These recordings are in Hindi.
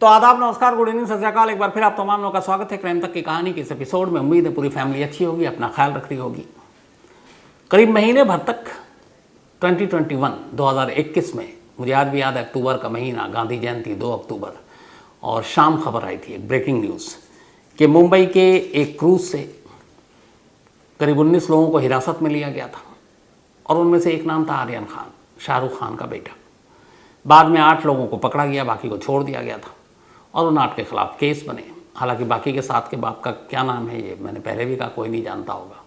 तो आदाब, नमस्कार, गुड इवनिंग, सत श्री अकाल। एक बार फिर आप तमाम लोगों का स्वागत है क्राइम तक की कहानी के इस एपिसोड में। उम्मीद है पूरी फैमिली अच्छी होगी, अपना ख्याल रख रही होगी। करीब महीने भर तक 2021 में, मुझे आज भी याद है, अक्टूबर का महीना, गांधी जयंती 2 अक्टूबर, और शाम खबर आई थी, एक ब्रेकिंग न्यूज़, कि मुंबई के एक क्रूज से करीब 19 लोगों को हिरासत में लिया गया था और उनमें से एक नाम था आर्यन खान, शाहरुख खान का बेटा। बाद में 8 लोगों को पकड़ा गया, बाकी को छोड़ दिया गया था और उन 8 के खिलाफ केस बने। हालांकि बाकी के 7 के बाप का क्या नाम है ये मैंने पहले भी कहा, कोई नहीं जानता होगा,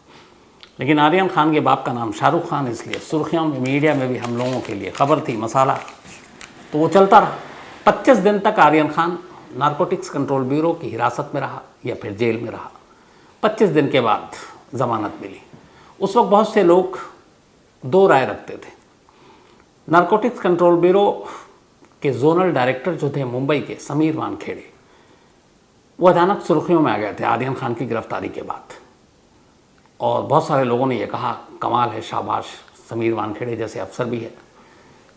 लेकिन आर्यन खान के बाप का नाम शाहरुख खान, इसलिए सुर्खियों में, मीडिया में भी हम लोगों के लिए खबर थी, मसाला, तो वो चलता रहा। 25 दिन तक Aryan Khan narcotics control bureau की हिरासत में रहा या फिर जेल में रहा। 25 दिन के बाद ज़मानत मिली। उस वक्त बहुत से लोग 2 राय रखते थे। नारकोटिक्स कंट्रोल ब्यूरो के जोनल डायरेक्टर जो थे मुंबई के, समीर वानखेड़े, वो अचानक सुर्खियों में आ गए थे आर्यन खान की गिरफ्तारी के बाद। और बहुत सारे लोगों ने ये कहा, कमाल है, शाबाश, समीर वानखेड़े जैसे अफसर भी है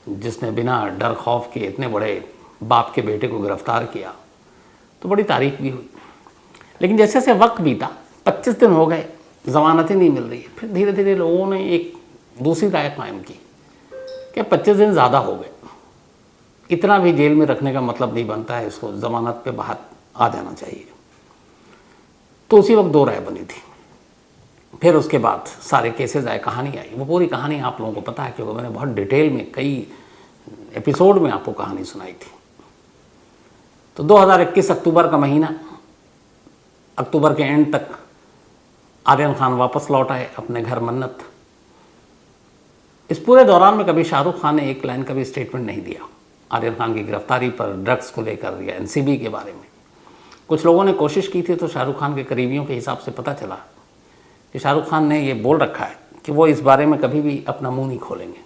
जिसने बिना डर खौफ के इतने बड़े बाप के बेटे को गिरफ्तार किया। तो बड़ी तारीफ भी हुई। लेकिन जैसे जैसे वक्त बीता, 25 दिन हो गए, ज़मानत ही नहीं मिल रही है। फिर धीरे धीरे लोगों ने एक दूसरी राय कायम की कि 25 दिन ज़्यादा हो गए, इतना भी जेल में रखने का मतलब नहीं बनता है, इसको ज़मानत पे बाहर आ जाना चाहिए। तो उसी वक्त 2 राय बनी थी। फिर उसके बाद सारे केसेस आए, कहानी आई। वो पूरी कहानी आप लोगों को पता है क्योंकि मैंने बहुत डिटेल में कई एपिसोड में आपको कहानी सुनाई थी। तो 2021 अक्टूबर का महीना, अक्टूबर के एंड तक आर्यन खान वापस लौट आए अपने घर मन्नत। इस पूरे दौरान में कभी शाहरुख खान ने एक लाइन का भी स्टेटमेंट नहीं दिया आर्यन खान की गिरफ्तारी पर, ड्रग्स को लेकर या एनसीबी के बारे में। कुछ लोगों ने कोशिश की थी, तो शाहरुख खान के करीबियों के हिसाब से पता चला कि शाहरुख खान ने ये बोल रखा है कि वो इस बारे में कभी भी अपना मुंह नहीं खोलेंगे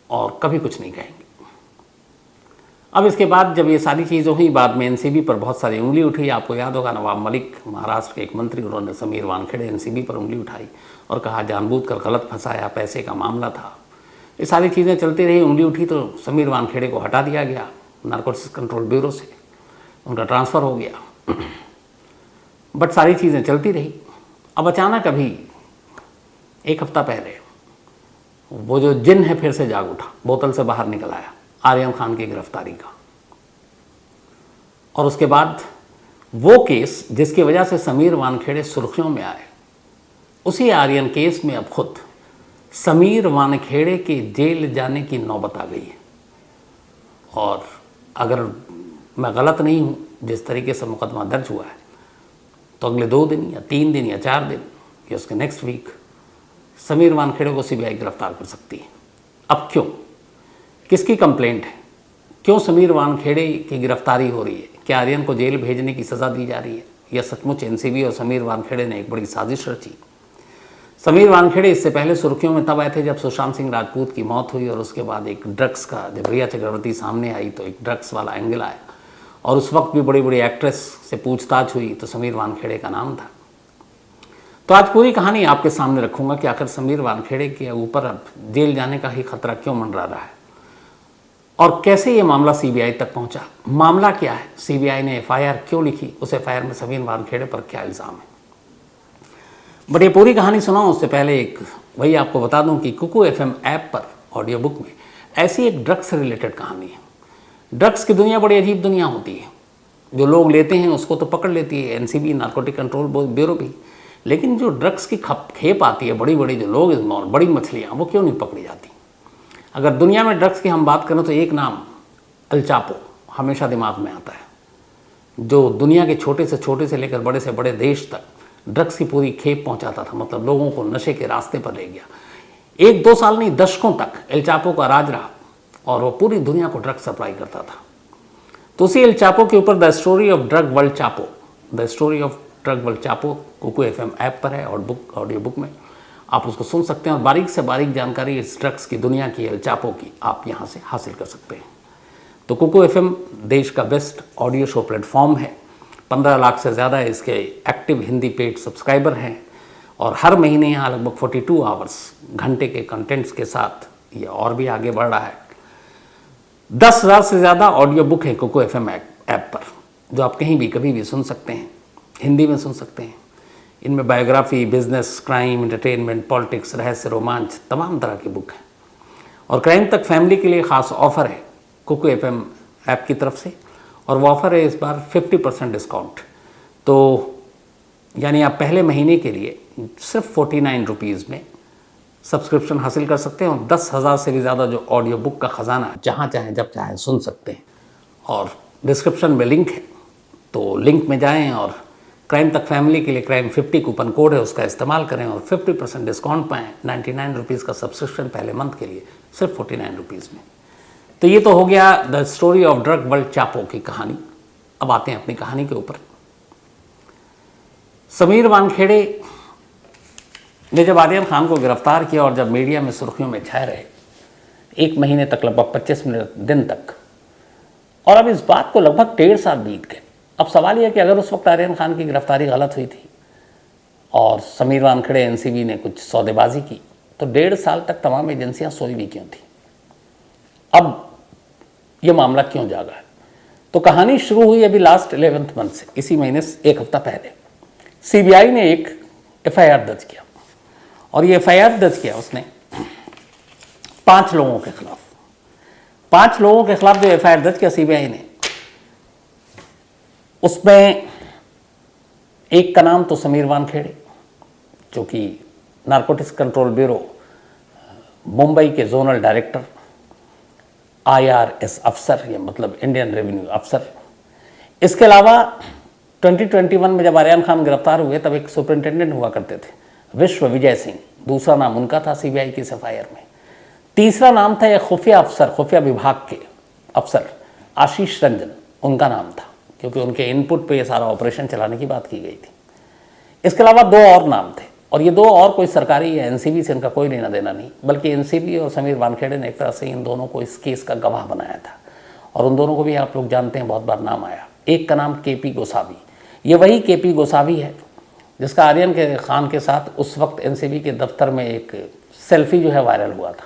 और कभी कुछ नहीं कहेंगे। अब इसके बाद जब ये सारी चीज़ें हुई, बाद में एनसीबी पर बहुत सारी उंगली उठी। आपको याद होगा, नवाब मलिक, महाराष्ट्र के एक मंत्री, उन्होंने समीर वानखेड़े, एनसीबी पर उंगली उठाई और कहा जानबूझकर गलत फंसाया, पैसे का मामला था। ये सारी चीज़ें चलती रही, उंगली उठी तो समीर वानखेड़े को हटा दिया गया नारकोटिक्स कंट्रोल ब्यूरो से, उनका ट्रांसफ़र हो गया। बट सारी चीज़ें चलती रही। अब अचानक अभी 1 हफ्ता पहले वो जो जिन है फिर से जाग उठा, बोतल से बाहर निकल आया आर्यन खान की गिरफ्तारी का। और उसके बाद वो केस जिसकी वजह से समीर वानखेड़े सुर्खियों में आए, उसी आर्यन केस में अब खुद समीर वानखेड़े के जेल जाने की नौबत आ गई है। और अगर मैं गलत नहीं हूँ, जिस तरीके से मुकदमा दर्ज हुआ है, तो अगले 2 दिन या 3 दिन या 4 दिन या उसके नेक्स्ट वीक समीर वानखेड़े को सीबीआई गिरफ्तार कर सकती है। अब क्यों, किसकी कंप्लेंट है, क्यों समीर वानखेड़े की गिरफ्तारी हो रही है? क्या आर्यन को जेल भेजने की सज़ा दी जा रही है, या सचमुच एनसीबी और समीर वानखेड़े ने एक बड़ी साजिश रची? समीर वानखेड़े इससे पहले सुर्खियों में तब आए थे जब सुशांत सिंह राजपूत की मौत हुई और उसके बाद एक ड्रग्स का, जब रिया चक्रवर्ती सामने आई तो एक ड्रग्स वाला एंगल आया, और उस वक्त भी बड़ी बड़ी एक्ट्रेस से पूछताछ हुई तो समीर वानखेड़े का नाम था। तो आज पूरी कहानी आपके सामने रखूंगा कि आखिर समीर वानखेड़े के ऊपर अब जेल जाने का ही खतरा क्यों मंडरा रहा है और कैसे ये मामला सीबीआई तक पहुंचा। मामला क्या है, सीबीआई ने एफआईआर क्यों लिखी, उस एफआईआर में समीर वानखेड़े पर क्या इल्ज़ाम है। बट ये पूरी कहानी सुनाऊं उससे पहले एक वही आपको बता दूं कि कुकू एफएम ऐप पर ऑडियो बुक में ऐसी एक ड्रग्स से रिलेटेड कहानी है। ड्रग्स की दुनिया बड़ी अजीब दुनिया होती है। जो लोग लेते हैं उसको तो पकड़ लेती है एनसीबी, नारकोटिक कंट्रोल ब्यूरो भी, लेकिन जो ड्रग्स की खेप आती है, बड़ी बड़ी जो लोग, बड़ी मछलियाँ, वो क्यों नहीं पकड़ी जाती? अगर दुनिया में ड्रग्स की हम बात करें तो एक नाम अल चापो हमेशा दिमाग में आता है, जो दुनिया के छोटे से लेकर बड़े से बड़े देश तक ड्रग्स की पूरी खेप पहुंचाता था, मतलब लोगों को नशे के रास्ते पर ले गया। 1-2 साल नहीं, दशकों तक एल चापो का राज रहा और वो पूरी दुनिया को ड्रग्स सप्लाई करता था। तो उसी एल चापो के ऊपर the story of drug world Chapo, the story of drug world Chapo Kuku FM app पर है और ऑडियो बुक में आप उसको सुन सकते हैं और बारीक से बारीक जानकारी इस ड्रग्स की दुनिया की, एल चापो की, आप यहाँ से हासिल कर सकते हैं। तो कुकू एफएम देश का बेस्ट ऑडियो शो प्लेटफॉर्म है। 15 लाख से ज़्यादा इसके एक्टिव हिंदी पेड सब्सक्राइबर हैं और हर महीने यहाँ लगभग 42 आवर्स घंटे के कंटेंट्स के साथ ये और भी आगे बढ़ रहा है। 10,000 से ज़्यादा ऑडियो बुक है कुकू एफएम ऐप पर। जो आप कहीं भी कभी भी सुन सकते हैं, हिंदी में सुन सकते हैं। इनमें biography, business, crime, entertainment, politics, रहस्य, रोमांच, तमाम तरह की बुक हैं। और क्राइम तक फैमिली के लिए ख़ास ऑफ़र है कुकू FM ऐप की तरफ से, और वो ऑफ़र है इस बार 50% डिस्काउंट। तो यानी आप पहले महीने के लिए सिर्फ 49 रुपीज़ में सब्सक्रिप्शन हासिल कर सकते हैं और 10,000 से भी ज़्यादा जो ऑडियो बुक का ख़जाना जहाँ चाहें जब चाहें सुन सकते हैं। और डिस्क्रिप्शन में लिंक है, तो लिंक में जाएं और क्राइम तक फैमिली के लिए क्राइम 50 कूपन कोड है, उसका इस्तेमाल करें और 50% डिस्काउंट पाएँ। 99 रुपीज़ का सब्सक्रिप्शन पहले मंथ के लिए सिर्फ 49 रुपीज़ में। तो ये तो हो गया the story of drug world Chapo की कहानी। अब आते हैं अपनी कहानी के ऊपर। समीर वानखेड़े ने जब आर्यन खान को गिरफ्तार किया और जब मीडिया में सुर्खियों में छाए रहे 1 महीने तक, लगभग 25 दिन तक, और अब इस बात को लगभग 1.5 साल बीत गए। अब सवाल यह है कि अगर उस वक्त आर्यन खान की गिरफ्तारी गलत हुई थी और समीर वानखेड़े NCB ने कुछ सौदेबाजी की, तो 1.5 साल तक तमाम एजेंसियां सोई भी क्यों थी? अब यह मामला क्यों जागा है? तो कहानी शुरू हुई अभी लास्ट 11th मंथ से, इसी महीने से 1 हफ्ता पहले। CBI ने एक FIR दर्ज किया, और ये FIR दर्ज किया उसने 5 लोगों के खिलाफ। 5 लोगों के खिलाफ जो FIR दर्ज किया CBI ने, उसमें एक का नाम तो समीर वानखेड़े, जो कि नारकोटिक्स कंट्रोल ब्यूरो मुंबई के जोनल डायरेक्टर, IRS अफसर, या मतलब इंडियन रेवेन्यू अफसर। इसके अलावा 2021 में जब आर्यन खान गिरफ्तार हुए तब एक सुपरिंटेंडेंट हुआ करते थे, विश्व विजय सिंह, दूसरा नाम उनका था CBI की FIR में। तीसरा नाम था एक खुफिया अफसर, खुफिया विभाग के अफसर आशीष रंजन, उनका नाम था, क्योंकि उनके इनपुट पे ये सारा ऑपरेशन चलाने की बात की गई थी। इसके अलावा 2 और नाम थे, और ये 2 और कोई सरकारी या NCB से इनका कोई लेना देना नहीं, बल्कि NCB और समीर वानखेड़े ने एक तरह से इन दोनों को इस केस का गवाह बनाया था, और उन दोनों को भी आप लोग जानते हैं, बहुत बार नाम आया। एक का नाम KP गोसावी, ये वही KP गोसावी है जिसका आर्यन के खान के साथ उस वक्त NCB के दफ्तर में एक सेल्फी जो है वायरल हुआ था,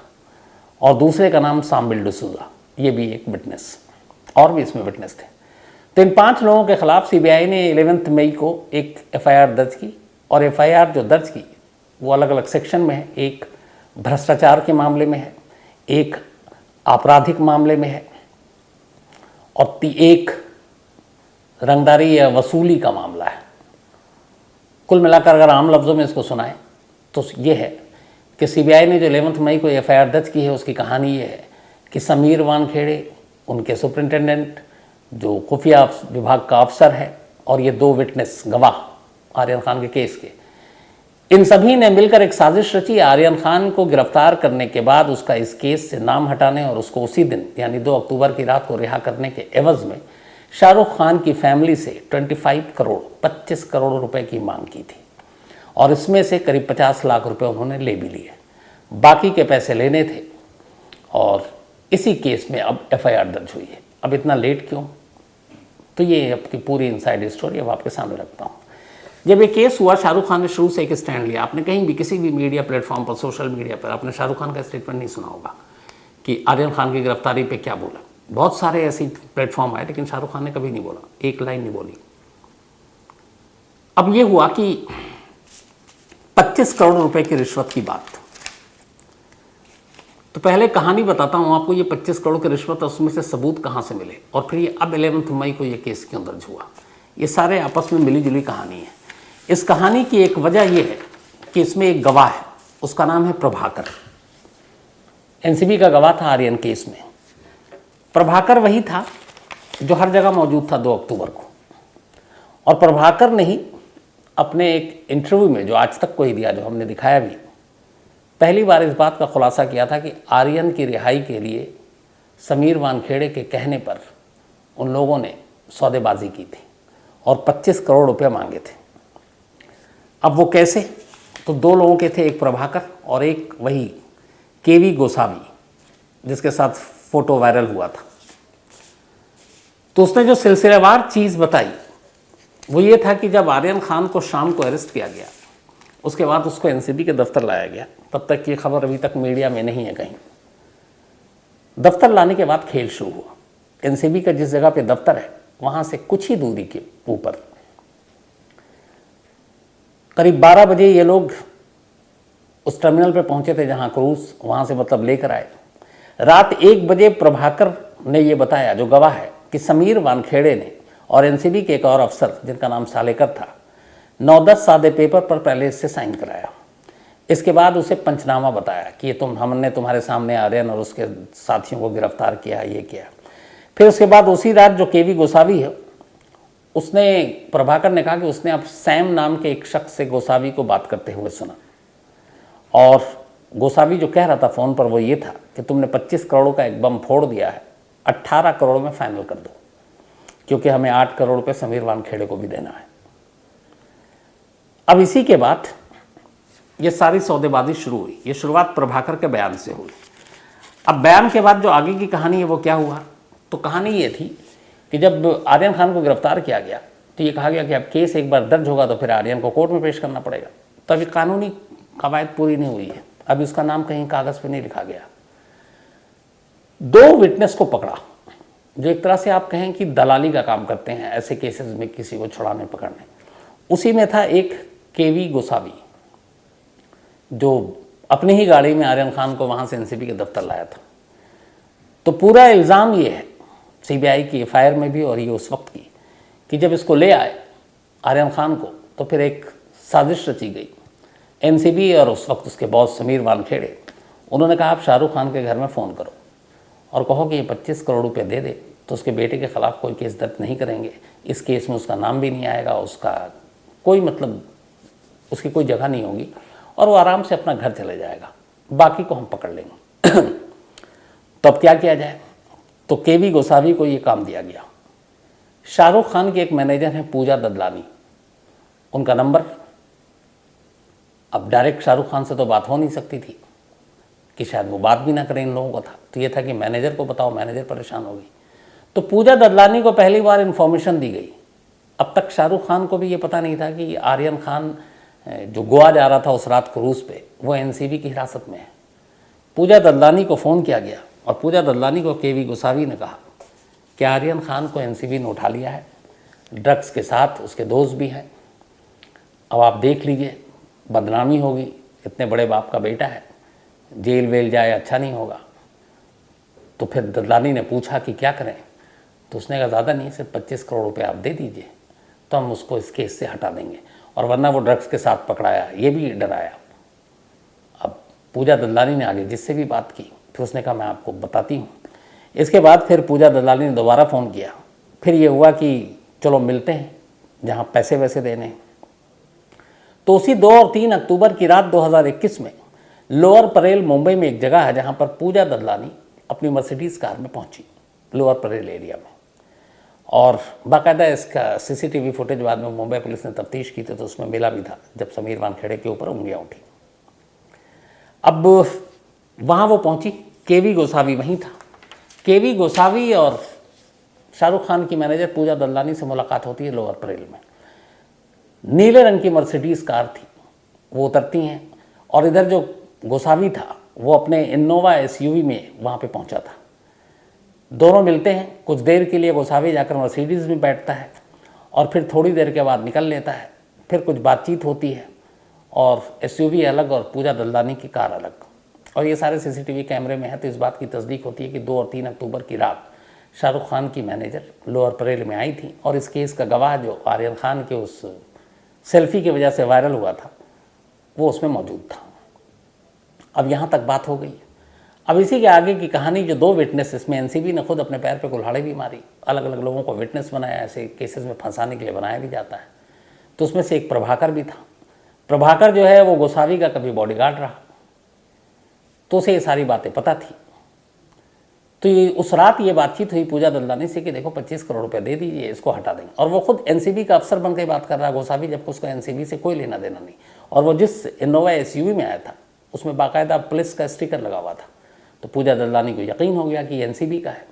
और दूसरे का नाम साम्बिल डिसूजा, ये भी एक विटनेस, और भी इसमें विटनेस थे। तो इन 5 लोगों के खिलाफ CBI ने 11 मई को एक FIR दर्ज की, और FIR जो दर्ज की वो अलग अलग सेक्शन में है। एक भ्रष्टाचार के मामले में है, एक आपराधिक मामले में है, और एक रंगदारी या वसूली का मामला है। कुल मिलाकर अगर आम लफ्ज़ों में इसको सुनाएं तो ये है कि CBI ने जो 11 मई को FIR दर्ज की है, उसकी कहानी ये है कि समीर वानखेड़े, उनके सुपरिंटेंडेंट जो खुफिया विभाग का अफसर है, और ये 2 विटनेस गवाह आर्यन खान के केस के, इन सभी ने मिलकर एक साजिश रची आर्यन खान को गिरफ्तार करने के बाद उसका इस केस से नाम हटाने और उसको उसी दिन यानी 2 अक्टूबर की रात को रिहा करने के एवज में शाहरुख खान की फैमिली से 25 करोड़ रुपए की मांग की थी, और इसमें से करीब 50 लाख रुपए उन्होंने ले भी लिए, बाकी के पैसे लेने थे। और इसी केस में अब FIR दर्ज हुई है। अब इतना लेट क्यों? तो ये आपकी पूरी इनसाइड स्टोरी अब आपके सामने रखता हूँ। जब ये केस हुआ, शाहरुख खान ने शुरू से एक स्टैंड लिया। आपने कहीं भी किसी भी मीडिया प्लेटफॉर्म पर, सोशल मीडिया पर, आपने शाहरुख खान का स्टेटमेंट नहीं सुना होगा कि आर्यन खान की गिरफ्तारी पे क्या बोला। बहुत सारे ऐसी प्लेटफॉर्म आए, लेकिन शाहरुख खान ने कभी नहीं बोला, एक लाइन नहीं बोली। अब ये हुआ कि 25 करोड़ रुपए की रिश्वत की बात। तो पहले कहानी बताता हूँ आपको, ये 25 करोड़ की रिश्वत, उसमें से सबूत कहाँ से मिले, और फिर ये अब 11 मई को ये केस क्यों दर्ज हुआ। ये सारे आपस में मिली जुली कहानी है। इस कहानी की एक वजह यह है कि इसमें एक गवाह है, उसका नाम है प्रभाकर। NCB का गवाह था आर्यन केस में। प्रभाकर वही था जो हर जगह मौजूद था 2 अक्टूबर को, और प्रभाकर ने ही अपने एक इंटरव्यू में, जो आज तक कोई दिया, जो हमने दिखाया भी, पहली बार इस बात का खुलासा किया था कि आर्यन की रिहाई के लिए समीर वानखेड़े के कहने पर उन लोगों ने सौदेबाजी की थी और 25 करोड़ रुपये मांगे थे। अब वो कैसे? तो 2 लोगों के थे, एक प्रभाकर और एक वही KV गोसावी, जिसके साथ फोटो वायरल हुआ था। तो उसने जो सिलसिलेवार चीज़ बताई वो ये था कि जब आर्यन खान को शाम को अरेस्ट किया गया, उसके बाद उसको NCB के दफ्तर लाया गया। तब तक ये खबर अभी तक मीडिया में नहीं है कहीं। दफ्तर लाने के बाद खेल शुरू हुआ। NCB का जिस जगह पे दफ्तर है वहाँ से कुछ ही दूरी के ऊपर करीब 12 बजे ये लोग उस टर्मिनल पे पहुंचे थे जहाँ क्रूज वहाँ से मतलब लेकर आए। रात 1 बजे प्रभाकर ने ये बताया, जो गवाह है, कि समीर वानखेड़े ने और एनसीबी के एक और अफसर जिनका नाम सालेकर था 9-10 सादे पेपर पर पहले इससे साइन कराया। इसके बाद उसे पंचनामा बताया कि ये हमने तुम्हारे सामने आर्यन और उसके साथियों को गिरफ्तार किया, ये किया। फिर उसके बाद उसी रात जो केवी गोसावी है, उसने, प्रभाकर ने कहा कि उसने अब सैम नाम के एक शख्स से गोसावी को बात करते हुए सुना, और गोसावी जो कह रहा था फ़ोन पर वो ये था कि तुमने 25 करोड़ का एक बम फोड़ दिया है, 18 करोड़ में फाइनल कर दो, क्योंकि हमें 8 करोड़ रुपये समीर वानखेड़े को भी देना है। अब इसी के बाद ये सारी सौदेबाजी शुरू हुई। ये शुरुआत प्रभाकर के बयान से हुई। अब बयान के बाद जो आगे की कहानी है वो क्या हुआ, तो कहानी ये थी कि जब आर्यन खान को गिरफ्तार किया गया तो ये कहा गया कि अब केस एक बार दर्ज होगा तो फिर आर्यन को कोर्ट में पेश करना पड़ेगा। तो अभी कानूनी कवायद पूरी नहीं हुई है, अभी उसका नाम कहीं कागज़ पे नहीं लिखा गया। 2 विटनेस को पकड़ा जो एक तरह से आप कहें कि दलाली का काम करते हैं ऐसे केसेस में किसी को छुड़ाने पकड़ने। उसी में था एक केवी गोसावी जो अपनी ही गाड़ी में आर्यन खान को वहाँ से एनसीबी के दफ्तर लाया था। तो पूरा इल्ज़ाम ये है सीबीआई की एफआईआर में भी और ये उस वक्त की कि जब इसको ले आए आर्यन खान को तो फिर एक साजिश रची गई। एनसीबी और उस वक्त उसके बॉस समीर वानखेड़े, उन्होंने कहा आप शाहरुख खान के घर में फ़ोन करो और कहो कि ये 25 करोड़ रुपए दे दे तो उसके बेटे के ख़िलाफ़ कोई केस दर्ज नहीं करेंगे, इस केस में उसका नाम भी नहीं आएगा, उसका कोई मतलब उसकी कोई जगह नहीं होगी और वो आराम से अपना घर चले जाएगा, बाकी को हम पकड़ लेंगे। तो अब क्या किया जाए, तो केवी गोसावी को ये काम दिया गया। शाहरुख खान के एक मैनेजर हैं पूजा ददलानी, उनका नंबर, अब डायरेक्ट शाहरुख खान से तो बात हो नहीं सकती थी कि शायद वो बात भी ना करें इन लोगों को था, तो ये था कि मैनेजर को बताओ, मैनेजर परेशान हो गई। तो पूजा ददलानी को पहली बार इन्फॉर्मेशन दी गई। अब तक शाहरुख खान को भी ये पता नहीं था कि आर्यन खान जो गोवा जा रहा था उस रात क्रूज़ पे, वो एनसीबी की हिरासत में है। पूजा ददलानी को फ़ोन किया गया और पूजा ददलानी को केवी गोसावी ने कहा कि आर्यन खान को एनसीबी ने उठा लिया है, ड्रग्स के साथ उसके दोस्त भी हैं, अब आप देख लीजिए, बदनामी होगी, इतने बड़े बाप का बेटा है, जेल वेल जाए अच्छा नहीं होगा। तो फिर ददलानी ने पूछा कि क्या करें, तो उसने कहा ज़्यादा नहीं, सिर्फ 25 करोड़ रुपए आप दे दीजिए तो हम उसको इस केस से हटा देंगे, और वरना वो ड्रग्स के साथ पकड़ाया, ये भी डराया। अब पूजा ददलानी ने आगे जिससे भी बात की, फिर उसने कहा मैं आपको बताती हूँ। इसके बाद फिर पूजा ददलानी ने दोबारा फ़ोन किया, फिर ये हुआ कि चलो मिलते हैं जहाँ पैसे वैसे देने। तो उसी 2 और 3 अक्टूबर की रात 2021 में लोअर परेल मुंबई में एक जगह है जहाँ पर पूजा ददलानी अपनी मर्सिडीज़ कार में पहुँची, लोअर परेल एरिया में, और बाकायदा इसका सीसीटीवी फुटेज बाद में मुंबई पुलिस ने तफ्तीश की थी तो उसमें मिला भी था जब समीर वानखेड़े के ऊपर उंगलियां उठी। अब वहाँ वो पहुँची, केवी गोसावी वहीं था। केवी गोसावी और शाहरुख खान की मैनेजर पूजा ददलानी से मुलाकात होती है लोअर परेल में। नीले रंग की मर्सिडीज़ कार थी, वो उतरती हैं और इधर जो गोसावी था वो अपने इनोवा एसयूवी में वहाँ पे पहुँचा था। दोनों मिलते हैं, कुछ देर के लिए गोसावी जाकर मर्सिडीज़ में बैठता है और फिर थोड़ी देर के बाद निकल लेता है। फिर कुछ बातचीत होती है और एसयूवी अलग और पूजा ददलानी की कार अलग, और ये सारे सीसीटीवी कैमरे में है। तो इस बात की तस्दीक होती है कि 2 और 3 अक्टूबर की रात शाहरुख खान की मैनेजर लोअर परेल में आई थी और इस केस का गवाह जो आर्यन खान के उस सेल्फी की वजह से वायरल हुआ था वो उसमें मौजूद था। अब यहाँ तक बात हो गई। अब इसी के आगे की कहानी, जो 2 विटनेस, इसमें एनसीबी ने खुद अपने पैर पे कुल्हाड़ी भी मारी, अलग अलग लोगों को विटनेस बनाया, ऐसे केसेस में फंसाने के लिए बनाया भी जाता है। तो उसमें से एक प्रभाकर भी था। प्रभाकर जो है वो गोसावी का कभी बॉडीगार्ड रहा, तो उसे ये सारी बातें पता थी। तो ये उस रात ये बातचीत हुई पूजा ददलानी से कि देखो 25 करोड़ रुपए दे दीजिए, इसको हटा देंगे, और वो खुद एनसीबी का अफसर बन के बात कर रहा है गोसावी, जबकि उसको एनसीबी से कोई लेना देना नहीं। और वो जिस इनोवा एसयूवी में आया था उसमें बाकायदा पुलिस का स्टिकर लगा हुआ था। तो पूजा ददलानी को यकीन हो गया कि एनसीबी का है।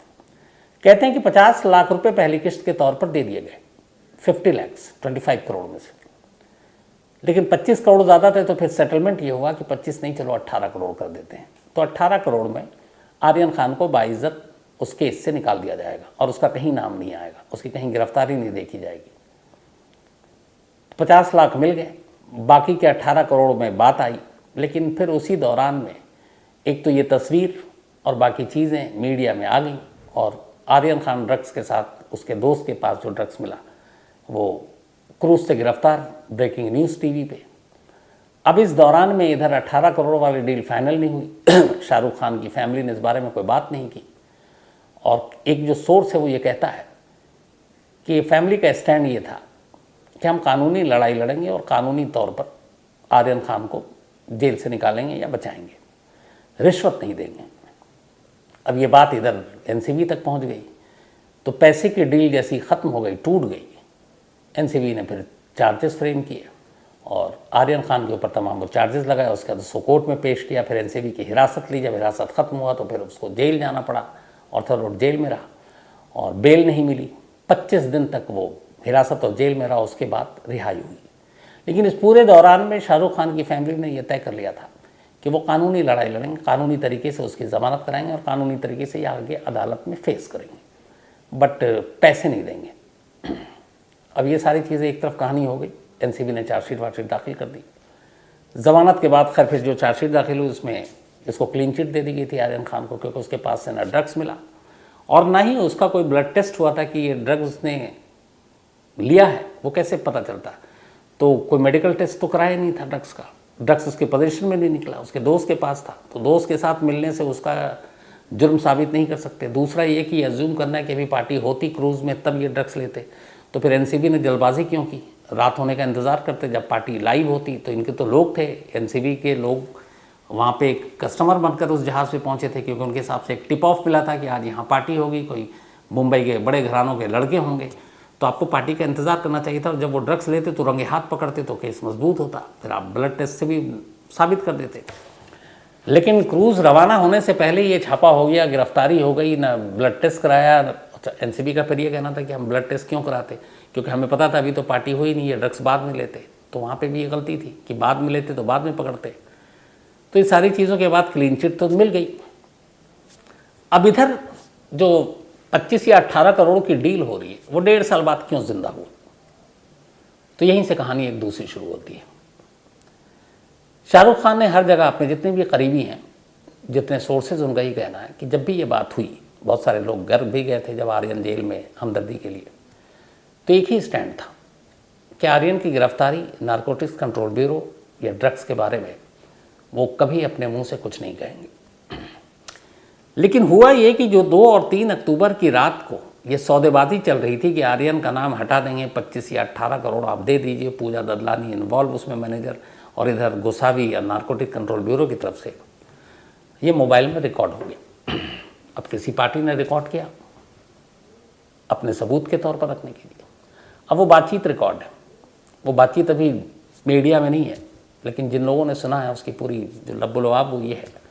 कहते हैं कि 50 लाख रुपए पहली किस्त के तौर पर दे दिए गए, 50 लाख 25 करोड़ में से, लेकिन 25 करोड़ ज़्यादा थे। तो फिर सेटलमेंट ये हुआ कि 25 नहीं, चलो 18 करोड़ कर देते हैं। तो 18 करोड़ में आर्यन खान को बाइज्जत उस केस से निकाल दिया जाएगा और उसका कहीं नाम नहीं आएगा, उसकी कहीं गिरफ्तारी नहीं देखी जाएगी। 50 लाख मिल गए, बाकी के 18 करोड़ में बात आई। लेकिन फिर उसी दौरान में एक तो ये तस्वीर और बाकी चीज़ें मीडिया में आ गई और आर्यन खान ड्रग्स के साथ उसके दोस्त के पास जो ड्रग्स मिला वो क्रूज से गिरफ्तार, ब्रेकिंग न्यूज़ टीवी पे। अब इस दौरान में इधर 18 करोड़ वाली डील फाइनल नहीं हुई। शाहरुख खान की फैमिली ने इस बारे में कोई बात नहीं की और एक जो सोर्स है वो ये कहता है कि फैमिली का स्टैंड ये था कि हम कानूनी लड़ाई लड़ेंगे और कानूनी तौर पर आर्यन खान को जेल से निकालेंगे या बचाएंगे, रिश्वत नहीं देंगे। अब ये बात इधर एनसीबी तक पहुंच गई तो पैसे की डील जैसी ख़त्म हो गई, टूट गई। एनसीबी ने फिर चार्जेस फ्रेम किए और आर्यन खान के ऊपर तमाम वो चार्जेस लगाए। उसके बाद उसको कोर्ट में पेश किया, फिर एनसीबी की हिरासत ली। जब हिरासत ख़त्म हुआ तो फिर उसको जेल जाना पड़ा, ऑर्थर रोड जेल में रहा और बेल नहीं मिली। 25 दिन तक वो हिरासत और जेल में रहा, उसके बाद रिहाई हुई। लेकिन इस पूरे दौरान में शाहरुख खान की फैमिली ने यह तय कर लिया था कि वो कानूनी लड़ाई लड़ेंगे, कानूनी तरीके से उसकी ज़मानत कराएंगे और कानूनी तरीके से ये आगे अदालत में फेस करेंगे, बट पैसे नहीं देंगे। अब ये सारी चीज़ें एक तरफ कहानी हो गई। एनसीबी ने चार्जशीट वार्जशीट दाखिल कर दी। ज़मानत के बाद खैर फिर जो चार्जशीट दाखिल हुई उसमें इसको क्लीन चिट दे दी गई थी आर्यन खान को, क्योंकि उसके पास से ना ड्रग्स मिला और ना ही उसका कोई ब्लड टेस्ट हुआ था कि ये ड्रग्स उसने लिया है, वो कैसे पता चलता। तो कोई मेडिकल टेस्ट तो कराया नहीं था ड्रग्स का, ड्रग्स उसके पोजीशन में नहीं निकला, उसके दोस्त के पास था। तो दोस्त के साथ मिलने से उसका जुर्म साबित नहीं कर सकते। दूसरा ये कि अज्यूम करना है कि अभी पार्टी होती क्रूज़ में तब ये ड्रग्स लेते, तो फिर एनसीबी ने जल्दबाजी क्यों की, रात होने का इंतज़ार करते। जब पार्टी लाइव होती तो इनके तो लोग थे, एनसीबी के लोग वहाँ पे एक कस्टमर बनकर उस जहाज़ पे पहुँचे थे, क्योंकि उनके हिसाब से एक टिप ऑफ मिला था कि आज यहाँ पार्टी होगी, कोई मुंबई के बड़े घरानों के लड़के होंगे, तो आपको पार्टी का इंतज़ार करना चाहिए था। और जब वो ड्रग्स लेते तो रंगे हाथ पकड़ते तो केस मजबूत होता, फिर आप ब्लड टेस्ट से भी साबित कर देते। लेकिन क्रूज़ रवाना होने से पहले ये छापा हो गया, गिरफ्तारी हो गई, ना ब्लड टेस्ट कराया। एनसीबी का फिर ये कहना था कि हम ब्लड टेस्ट क्यों कराते, क्योंकि हमें पता था अभी तो पार्टी हुई नहीं है, ड्रग्स बाद में लेते। तो वहाँ पे भी ये गलती थी कि बाद में लेते तो बाद में पकड़ते। तो ये सारी चीज़ों के बाद क्लीन चिट तो मिल गई। अब इधर जो 25 या 18 करोड़ की डील हो रही है वो 1.5 साल बाद क्यों जिंदा हुआ, तो यहीं से कहानी एक दूसरी शुरू होती है। शाहरुख खान ने हर जगह अपने जितने भी करीबी हैं, जितने सोर्सेज, उनका ही कहना है कि जब भी ये बात हुई, बहुत सारे लोग घर भी गए थे जब आर्यन जेल में हमदर्दी के लिए, तो एक ही स्टैंड था कि आर्यन की गिरफ्तारी, नारकोटिक्स कंट्रोल ब्यूरो या ड्रग्स के बारे में वो कभी अपने मुंह से कुछ नहीं कहेंगे। लेकिन हुआ ये कि जो 2 और 3 अक्टूबर की रात को ये सौदेबाजी चल रही थी कि आर्यन का नाम हटा देंगे, 25 या 18 करोड़ आप दे दीजिए, पूजा ददलानी इन्वॉल्व उसमें मैनेजर, और इधर गोसावी या नारकोटिक कंट्रोल ब्यूरो की तरफ से, ये मोबाइल में रिकॉर्ड हो गया। अब किसी पार्टी ने रिकॉर्ड किया अपने सबूत के तौर पर रखने के लिए। अब वो बातचीत रिकॉर्ड है, वो बातचीत अभी मीडिया में नहीं है, लेकिन जिन लोगों ने सुना है उसकी पूरी जो लब्बो-लुआब वो ये है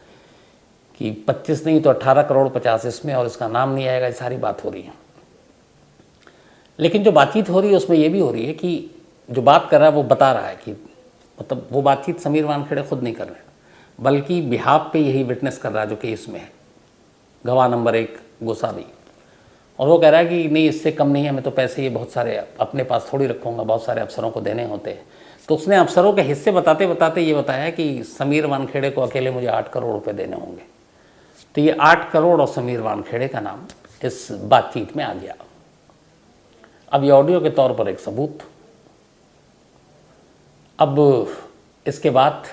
कि 25 नहीं तो 18 करोड़ 50 इसमें और इसका नाम नहीं आएगा, ये सारी बात हो रही है। लेकिन जो बातचीत हो रही है उसमें ये भी हो रही है कि जो बात कर रहा है वो बता रहा है कि मतलब वो बातचीत समीर वानखेड़े खुद नहीं कर रहे, बल्कि बिहाफ पे यही विटनेस कर रहा है जो केस में है, गवाह नंबर 1 गोसावी। और वो कह रहा है कि नहीं इससे कम नहीं है, मैं तो पैसे ये बहुत सारे अपने पास थोड़ी रखूँगा, बहुत सारे अफसरों को देने होते हैं। तो उसने अफसरों के हिस्से बताते बताते ये बताया कि समीर वानखेड़े को अकेले मुझे 8 करोड़ रुपए देने होंगे। तो ये 8 करोड़ और समीर वानखेड़े का नाम इस बातचीत में आ गया। अब ये ऑडियो के तौर पर एक सबूत। अब इसके बाद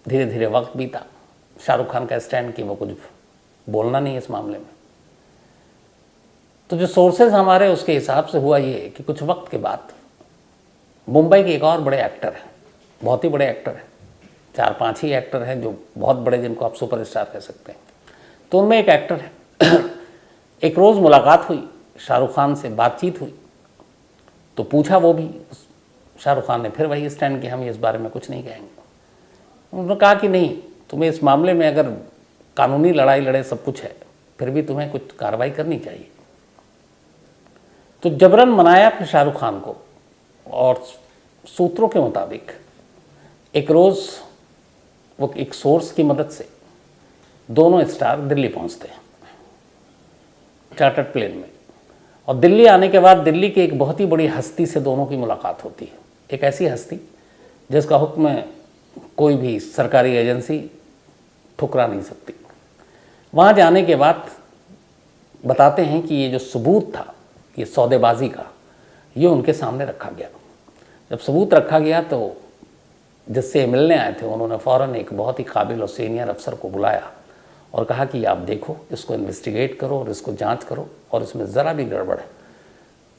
धीरे धीरे वक्त बीता, शाहरुख खान का स्टैंड कि वो कुछ बोलना नहीं इस मामले में। तो जो सोर्सेज हमारे उसके हिसाब से हुआ ये कि कुछ वक्त के बाद मुंबई के एक और बड़े एक्टर हैं, बहुत ही बड़े एक्टर हैं, 4-5 ही एक्टर हैं जो बहुत बड़े, जिनको आप सुपरस्टार कह सकते हैं। तो उनमें एक एक्टर है। एक रोज़ मुलाकात हुई, शाहरुख खान से बातचीत हुई, तो पूछा वो भी, शाहरुख खान ने फिर वही स्टैंड कि हम इस बारे में कुछ नहीं कहेंगे। उन्होंने कहा कि नहीं, तुम्हें इस मामले में अगर कानूनी लड़ाई लड़े सब कुछ है, फिर भी तुम्हें कुछ कार्रवाई करनी चाहिए। तो जबरन मनाया फिर शाहरुख खान को, और सूत्रों के मुताबिक एक रोज़ वो एक सोर्स की मदद से दोनों स्टार दिल्ली पहुंचते हैं। चार्टर्ड प्लेन में। और दिल्ली आने के बाद दिल्ली की एक बहुत ही बड़ी हस्ती से दोनों की मुलाकात होती है, एक ऐसी हस्ती जिसका हुक्म कोई भी सरकारी एजेंसी ठुकरा नहीं सकती। वहाँ जाने के बाद बताते हैं कि ये जो सबूत था ये सौदेबाजी का, ये उनके सामने रखा गया। जब सबूत रखा गया तो जिससे मिलने आए थे उन्होंने फ़ौरन एक बहुत ही काबिल और सीनियर अफसर को बुलाया और कहा कि आप देखो, इसको इन्वेस्टिगेट करो और इसको जांच करो, और इसमें ज़रा भी गड़बड़ है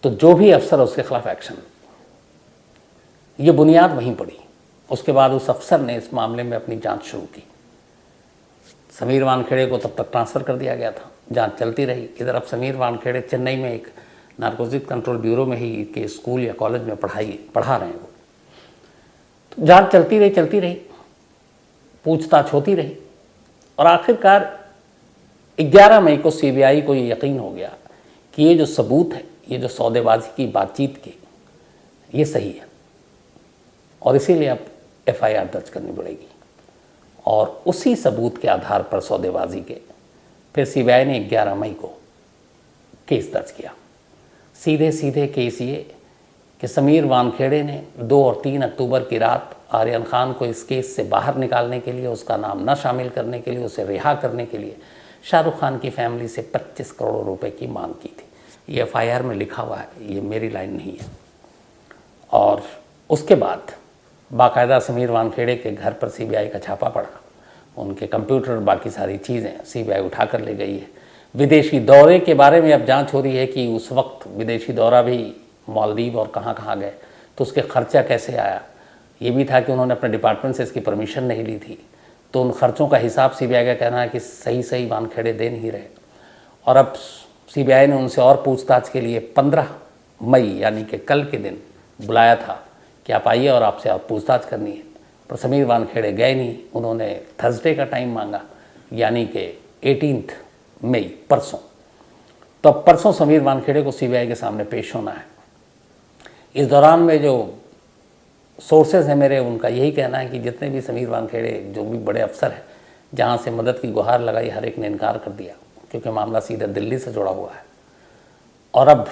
तो जो भी अफसर है उसके खिलाफ एक्शन। ये बुनियाद वहीं पड़ी। उसके बाद उस अफसर ने इस मामले में अपनी जांच शुरू की। समीर वानखेड़े को तब तक ट्रांसफ़र कर दिया गया था, जांच चलती रही। इधर अब समीर वानखेड़े चेन्नई में एक नारकोटिक कंट्रोल ब्यूरो में ही के स्कूल या कॉलेज में पढ़ा रहे हैं वो। तो जांच चलती रही, पूछताछ होती रही, और आखिरकार 11 मई को सीबीआई को ये यकीन हो गया कि ये जो सबूत है, ये जो सौदेबाजी की बातचीत की, ये सही है, और इसीलिए अब एफआईआर दर्ज करनी पड़ेगी। और उसी सबूत के आधार पर सौदेबाजी के फिर सीबीआई ने 11 मई को केस दर्ज किया। सीधे केस ये कि समीर वानखेड़े ने 2 और 3 अक्टूबर की रात आर्यन खान को इस केस से बाहर निकालने के लिए, उसका नाम न शामिल करने के लिए, उसे रिहा करने के लिए शाहरुख खान की फैमिली से 25 करोड़ रुपए की मांग की थी। ये एफआईआर में लिखा हुआ है, ये मेरी लाइन नहीं है। और उसके बाद बाकायदा समीर वानखेड़े के घर पर सीबीआई का छापा पड़ा, उनके कंप्यूटर, बाकी सारी चीज़ें सीबीआई उठा कर ले गई है। विदेशी दौरे के बारे में अब जांच हो रही है कि उस वक्त विदेशी दौरा भी मालदीव और कहाँ गए, तो उसके खर्चा कैसे आया। ये भी था कि उन्होंने अपने डिपार्टमेंट से इसकी परमिशन नहीं ली थी, तो उन खर्चों का हिसाब सीबीआई का कहना है कि सही वानखेड़े दे नहीं रहे। और अब सीबीआई ने उनसे और पूछताछ के लिए 15 मई यानी कि कल के दिन बुलाया था कि आप आइए और आपसे आप पूछताछ करनी है, पर समीर वानखेड़े गए नहीं। उन्होंने थर्सडे का टाइम मांगा, यानी कि 18 मई, परसों। तो अब परसों समीर वानखेड़े को सीबीआई के सामने पेश होना है। इस दौरान में जो सोर्सेज हैं मेरे, उनका यही कहना है कि जितने भी समीर वानखेड़े जो भी बड़े अफसर हैं, जहाँ से मदद की गुहार लगाई, हर एक ने इनकार कर दिया, क्योंकि मामला सीधे दिल्ली से जुड़ा हुआ है। और अब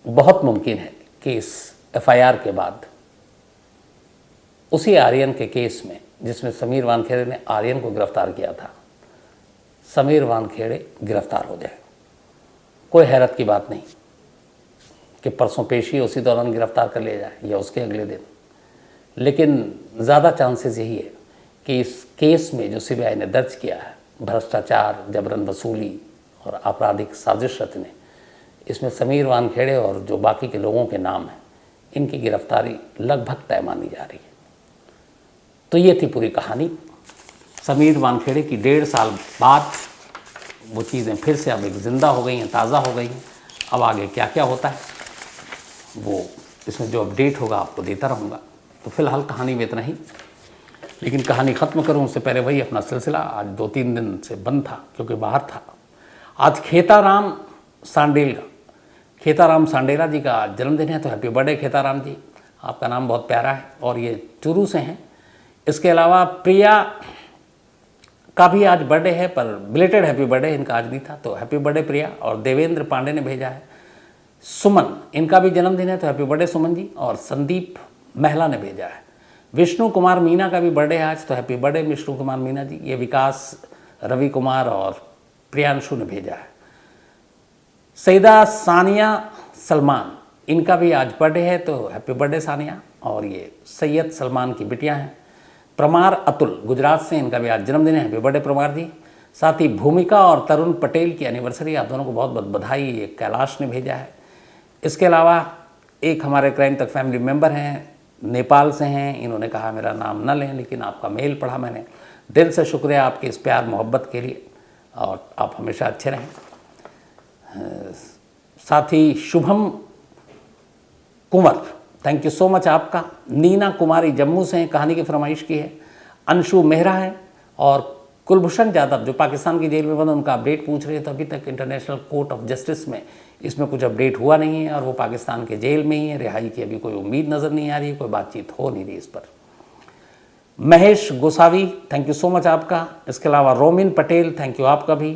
बहुत मुमकिन है कि इस एफआईआर के बाद उसी आर्यन के केस में, जिसमें समीर वानखेड़े ने आर्यन को गिरफ्तार किया था, समीर वानखेड़े गिरफ्तार हो जाए। कोई हैरत की बात नहीं कि परसों पेशी उसी दौरान गिरफ्तार कर लिया जाए या उसके अगले दिन, लेकिन ज़्यादा चांसेस यही है कि इस केस में जो सीबीआई ने दर्ज किया है, भ्रष्टाचार, जबरन वसूली और आपराधिक साजिश रचने, इसमें समीर वानखेड़े और जो बाकी के लोगों के नाम हैं, इनकी गिरफ्तारी लगभग तय मानी जा रही है। तो ये थी पूरी कहानी। समीर वानखेड़े की 1.5 साल बाद वो चीज़ें फिर से अब एक ज़िंदा हो गई हैं, ताज़ा हो गई हैं। अब आगे क्या क्या होता है वो इसमें जो अपडेट होगा आपको देता रहूँगा। तो फिलहाल कहानी में इतना ही, लेकिन कहानी ख़त्म करूँ उससे पहले वही अपना सिलसिला आज 2-3 दिन से बंद था क्योंकि बाहर था। आज खेताराम सांडेला जी का जन्मदिन है, तो हैप्पी बर्थडे खेताराम जी, आपका नाम बहुत प्यारा है और ये चूरू से हैं। इसके अलावा प्रिया का भी आज बर्थडे है, पर बिलेटेड हैप्पी बर्थडे इनका आज नहीं था, तो हैप्पी बर्थडे प्रिया। और देवेंद्र पांडे ने भेजा है। सुमन, इनका भी जन्मदिन है, तो हैप्पी बर्थडे सुमन जी। और संदीप महिला ने भेजा है। विष्णु कुमार मीना का भी बर्थडे है आज, तो हैप्पी बर्थडे विष्णु कुमार मीना जी। ये विकास, रवि कुमार और प्रियांशु ने भेजा है। सईदा सानिया सलमान, इनका भी आज बर्थडे है, तो हैप्पी बर्थडे सानिया। और ये सैयद सलमान की बिटिया हैं। प्रमार अतुल गुजरात से, इनका भी आज जन्मदिन है, हैप्पी बर्थडे प्रमार जी। साथ ही भूमिका और तरुण पटेल की एनिवर्सरी, आप दोनों को बहुत बहुत बधाई, ये कैलाश ने भेजा है। इसके अलावा एक हमारे क्राइम तक फैमिली मेम्बर हैं, नेपाल से हैं, इन्होंने कहा मेरा नाम न लें, लेकिन आपका मेल पढ़ा मैंने। दिल से शुक्रिया आपके इस प्यार मोहब्बत के लिए, और आप हमेशा अच्छे रहें। साथ ही शुभम कुंवर, थैंक यू सो मच आपका। नीना कुमारी जम्मू से हैं, कहानी की फरमाइश की है। अंशु मेहरा है और कुलभूषण जाधव जो पाकिस्तान की जेल में बंद, उनका अपडेट पूछ रहे हैं। तो अभी तक इंटरनेशनल कोर्ट ऑफ जस्टिस में इसमें कुछ अपडेट हुआ नहीं है और वो पाकिस्तान के जेल में ही है। रिहाई की अभी कोई उम्मीद नज़र नहीं आ रही है, कोई बातचीत हो नहीं रही इस पर। Mahesh Gosavi, thank you so much आपका। इसके अलावा रोमिन पटेल, थैंक यू आपका भी।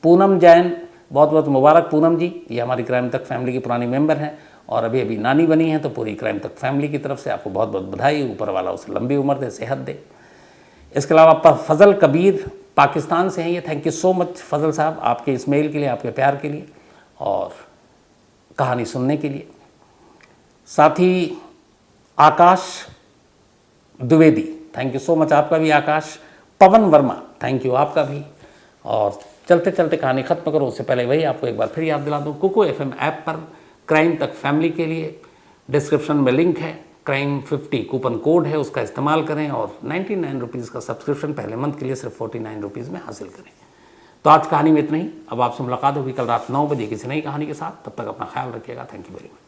पूनम जैन, बहुत बहुत मुबारक पूनम जी, ये हमारी क्राइम तक फैमिली की पुरानी मेंबर हैं और अभी अभी नानी बनी हैं, तो पूरी क्राइम तक फैमिली की तरफ से आपको बहुत बहुत बधाई, ऊपर वाला उसे लंबी उम्र दे, सेहत दे। इसके अलावा पर फजल कबीर पाकिस्तान से हैं ये, थैंक यू सो मच फजल साहब आपके इस मेल के लिए, आपके प्यार के लिए और कहानी सुनने के लिए। साथ ही Akash Dwivedi, thank you so much आपका भी आकाश। पवन वर्मा, थैंक यू आपका भी। और चलते चलते कहानी ख़त्म करो उससे पहले वही आपको एक बार फिर याद दिला दूँ, कुको FM ऐप पर क्राइम तक फैमिली के लिए डिस्क्रिप्शन में लिंक है, क्राइम 50 कूपन कोड है, उसका इस्तेमाल करें और 99 रुपीज़ का सब्सक्रिप्शन पहले मंथ के लिए सिर्फ 49 रुपीज़ में हासिल करें। तो आज कहानी में इतना ही, अब आपसे मुलाकात होगी कल रात 9 बजे किसी नई कहानी के साथ, तब तक अपना ख्याल रखिएगा। Thank you very much.